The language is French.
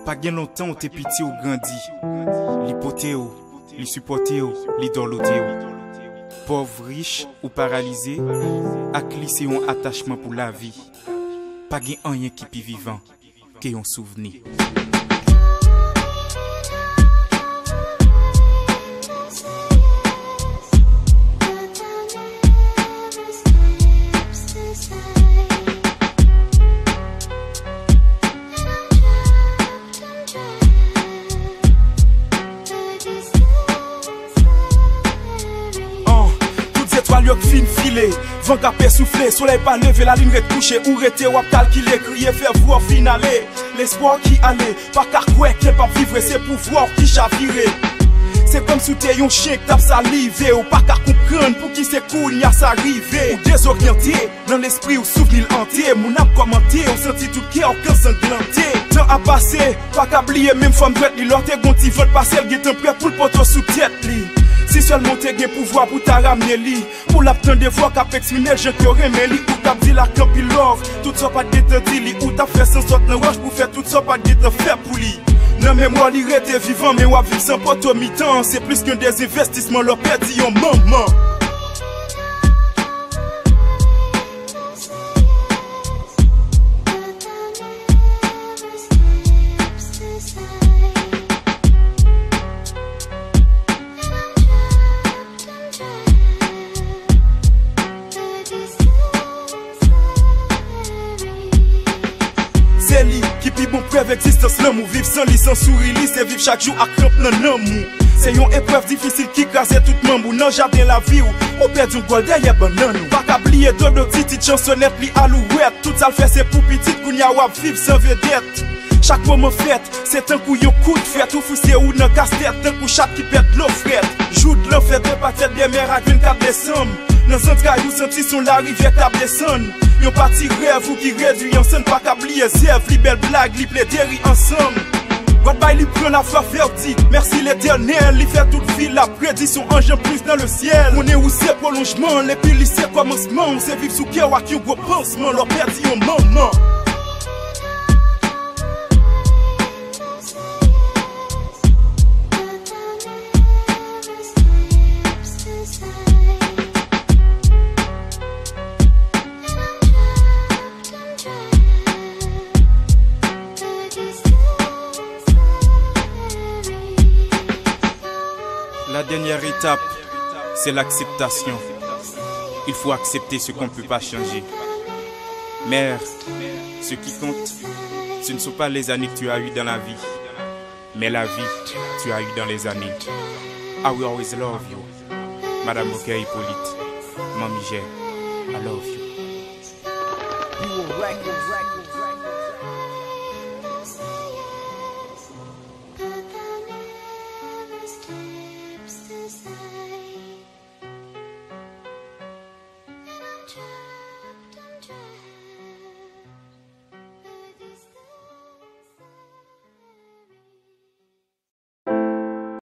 Pas bien longtemps on t'es pitié ou grandi. L'hypotéo, li supportéo, li dorlotéo. Pauvre, riche ou paralysé, ak li c'est un attachement pour la vie. Pas gen rien qui pi vivant, que yon souvenir. Fin filé, vent capé soufflé, soleil pas levé, la ligne est couchée, ou rete wap calculé, crier, faire voir finale. L'espoir qui allait, pas car quoi, qui pas vivre, c'est pouvoir qui chaviré. C'est comme si t'es un chien qui tape salivé, ou pas qu'à comprendre pour qui c'est cool, n'y a ça arrivé. Ou désorienté, dans l'esprit ou souvenir hanté, mon âme commenté, on sentit tout cœur qu'un sanglanté. Temps à passer, pas qu'à oublier, même femme drette, li l'autre gonti, vote passer, le guetin prêt pour le poteau sous tête, li. Si seulement t'es gen pouvoir pour ta ramener li, pour l'abtendre de voix qu'a exprimer, je te remets li, ou t'as dit la campi love, tout ça pas de te li, ou t'as fait sans sorte de roche pour faire tout ça pas de te faire pour li. Non mais moi li rete vivant, mais moi vivre sans poteau mi-temps, c'est plus qu'un des investissements, leur perdu en maman. C'est lui qui pi bon preuve existence l'amour, vivre sans lui, sans sourire, c'est vivre chaque jour à crampe dans l'amour. C'est une épreuve difficile qui crase tout le monde, non jardin la vie ou perd un goal derrière banane. Pas qu'à oublier de nos petites chansonnettes, li alouette, tout ça le fait c'est pour petite qu'on y a wap vivre sans vedette. Chaque moment fête, c'est un coup yon coup de fête, ou foussé ou nan casse-tête, un coup chaque qui pète l'eau frette. Joue de l'enfer de patate des mers à 24 décembre. Dans un trail ou senti son la rivière table descendre. Yon parti rêve ou qui réduit en scène, pas qu'à oublier zèvre, li belle blague, li plaît déri ensemble. God bye li prend la foi verdi, merci l'éternel, li fait toute vie la prédiction, ange plus dans le ciel. On est où c'est prolongement, les pilis c'est commencement, c'est vivre sous cœur à qui on gros pansement, leur perdu en moment. La dernière étape, c'est l'acceptation. Il faut accepter ce qu'on ne peut pas changer. Mère, ce qui compte, ce ne sont pas les années que tu as eues dans la vie, mais la vie que tu as eue dans les années. I will always love you. Madame Bouquet Hippolyte, Mamie Gère, I love you.